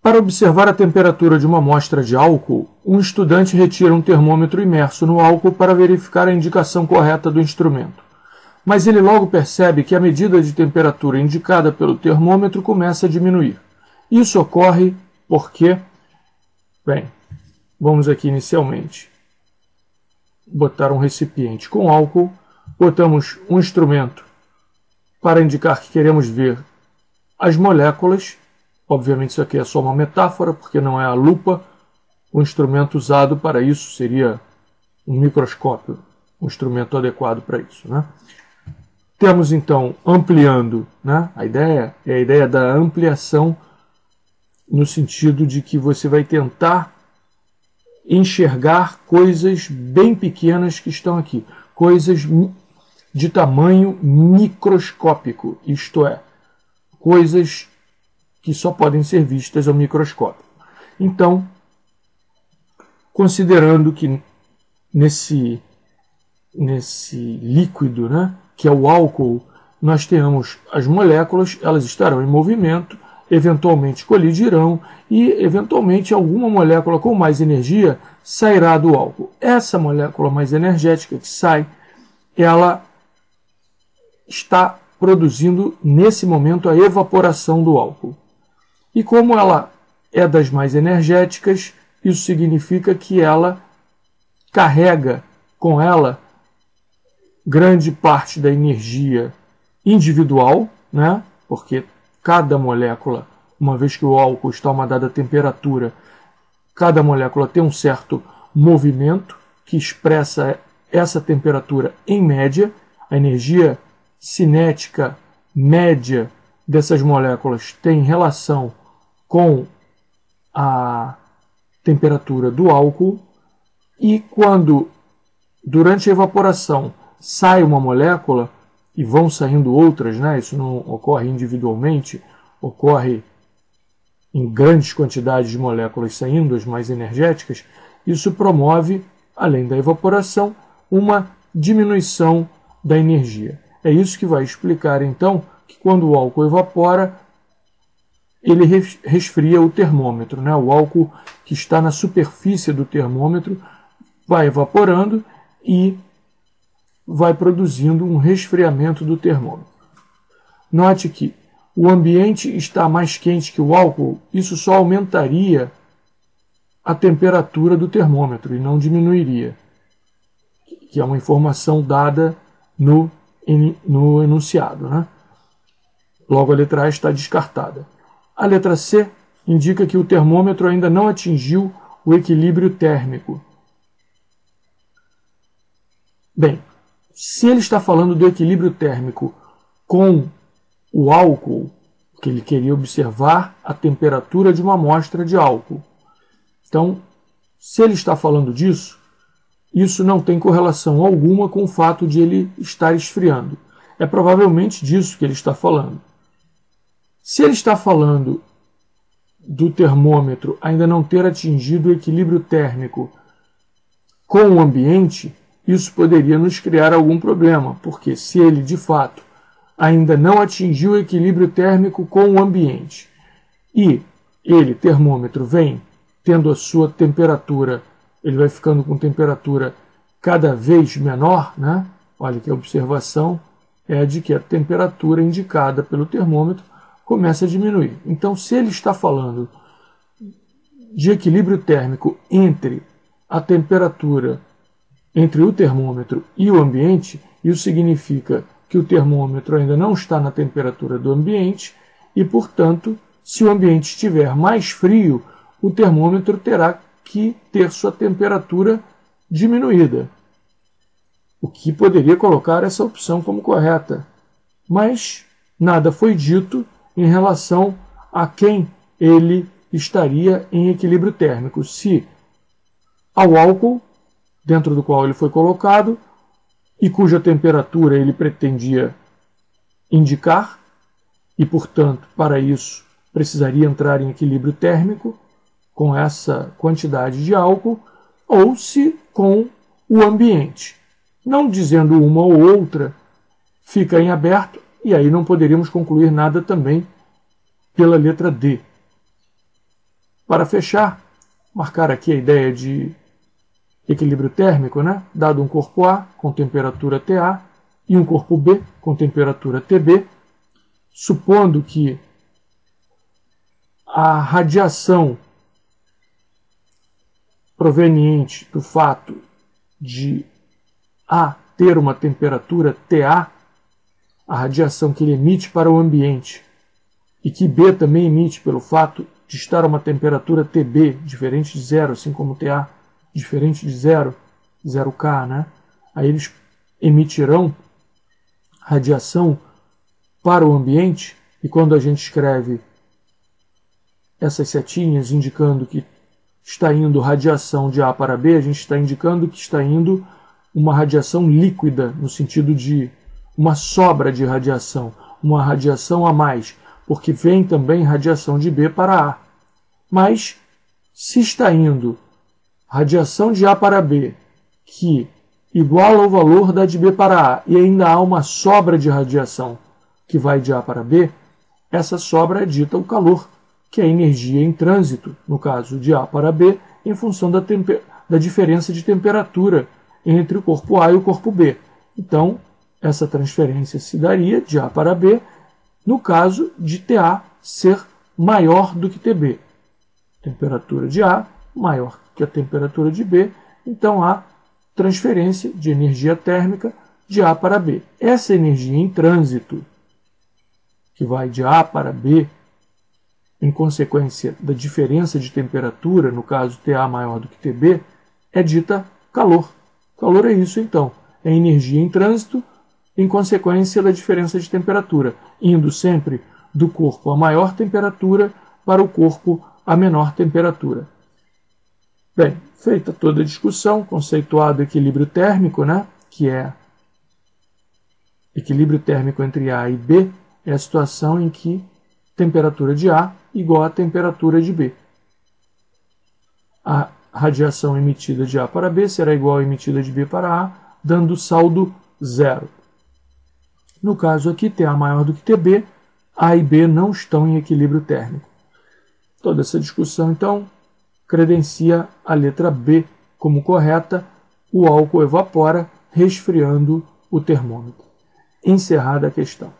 Para observar a temperatura de uma amostra de álcool, um estudante retira um termômetro imerso no álcool para verificar a indicação correta do instrumento. Mas ele logo percebe que a medida de temperatura indicada pelo termômetro começa a diminuir. Isso ocorre porque, bem, vamos aqui inicialmente botar um recipiente com álcool, botamos um instrumento para indicar que queremos ver as moléculas. Obviamente isso aqui é só uma metáfora, porque não é a lupa. O instrumento usado para isso seria um microscópio, um instrumento adequado para isso, né? Temos então ampliando, né? A ideia é a ideia da ampliação no sentido de que você vai tentar enxergar coisas bem pequenas que estão aqui, coisas de tamanho microscópico, isto é, coisas que só podem ser vistas ao microscópio. Então, considerando que nesse líquido, né, que é o álcool, nós temos as moléculas, elas estarão em movimento, eventualmente colidirão e, eventualmente, alguma molécula com mais energia sairá do álcool. Essa molécula mais energética que sai, ela está produzindo, nesse momento, a evaporação do álcool. E como ela é das mais energéticas, isso significa que ela carrega com ela grande parte da energia individual, né? Porque cada molécula, uma vez que o álcool está a uma dada temperatura, cada molécula tem um certo movimento que expressa essa temperatura em média. A energia cinética média dessas moléculas tem relação com a temperatura do álcool, e quando, durante a evaporação, sai uma molécula, e vão saindo outras, né? Isso não ocorre individualmente, ocorre em grandes quantidades de moléculas saindo, as mais energéticas, isso promove, além da evaporação, uma diminuição da energia. É isso que vai explicar, então, que quando o álcool evapora, ele resfria o termômetro, né? O álcool que está na superfície do termômetro vai evaporando e vai produzindo um resfriamento do termômetro. Note que o ambiente está mais quente que o álcool, isso só aumentaria a temperatura do termômetro e não diminuiria, que é uma informação dada no enunciado, né? Logo, a letra A está descartada. A letra C indica que o termômetro ainda não atingiu o equilíbrio térmico. Bem, se ele está falando do equilíbrio térmico com o álcool, que ele queria observar a temperatura de uma amostra de álcool. Então, se ele está falando disso, isso não tem correlação alguma com o fato de ele estar esfriando. É provavelmente disso que ele está falando. Se ele está falando do termômetro ainda não ter atingido o equilíbrio térmico com o ambiente, isso poderia nos criar algum problema, porque se ele, de fato, ainda não atingiu o equilíbrio térmico com o ambiente e ele, termômetro, vem tendo a sua temperatura, ele vai ficando com temperatura cada vez menor, né? Olha que a observação é a de que a temperatura indicada pelo termômetro começa a diminuir. Então, se ele está falando de equilíbrio térmico entre a temperatura, entre o termômetro e o ambiente, isso significa que o termômetro ainda não está na temperatura do ambiente e, portanto, se o ambiente estiver mais frio, o termômetro terá que ter sua temperatura diminuída, o que poderia colocar essa opção como correta. Mas nada foi dito em relação a quem ele estaria em equilíbrio térmico, se ao álcool, dentro do qual ele foi colocado, e cuja temperatura ele pretendia indicar, e, portanto, para isso precisaria entrar em equilíbrio térmico com essa quantidade de álcool, ou se com o ambiente. Não dizendo uma ou outra, fica em aberto, e aí não poderíamos concluir nada também pela letra D. Para fechar, marcar aqui a ideia de equilíbrio térmico, né? Dado um corpo A com temperatura TA e um corpo B com temperatura TB, supondo que a radiação proveniente do fato de A ter uma temperatura TA, a radiação que ele emite para o ambiente, e que B também emite pelo fato de estar a uma temperatura TB, diferente de zero, assim como TA, diferente de zero, 0K, né? Aí eles emitirão radiação para o ambiente, e quando a gente escreve essas setinhas indicando que está indo radiação de A para B, a gente está indicando que está indo uma radiação líquida, no sentido de uma sobra de radiação, uma radiação a mais, porque vem também radiação de B para A. Mas, se está indo radiação de A para B, que iguala ao valor da de B para A, e ainda há uma sobra de radiação que vai de A para B, essa sobra é dita o calor, que é a energia em trânsito, no caso de A para B, em função da diferença de temperatura entre o corpo A e o corpo B. Então, essa transferência se daria de A para B, no caso de TA ser maior do que TB. Temperatura de A maior que a temperatura de B, então há transferência de energia térmica de A para B. Essa energia em trânsito, que vai de A para B, em consequência da diferença de temperatura, no caso TA maior do que TB, é dita calor. Calor é isso, então. É energia em trânsito em consequência da diferença de temperatura, indo sempre do corpo a maior temperatura para o corpo a menor temperatura. Bem, feita toda a discussão, conceituado equilíbrio térmico, né, que é equilíbrio térmico entre A e B, é a situação em que temperatura de A igual a temperatura de B. A radiação emitida de A para B será igual à emitida de B para A, dando saldo zero. No caso aqui, TA maior do que TB, A e B não estão em equilíbrio térmico. Toda essa discussão, então, credencia a letra B como correta, o álcool evapora, resfriando o termômetro. Encerrada a questão.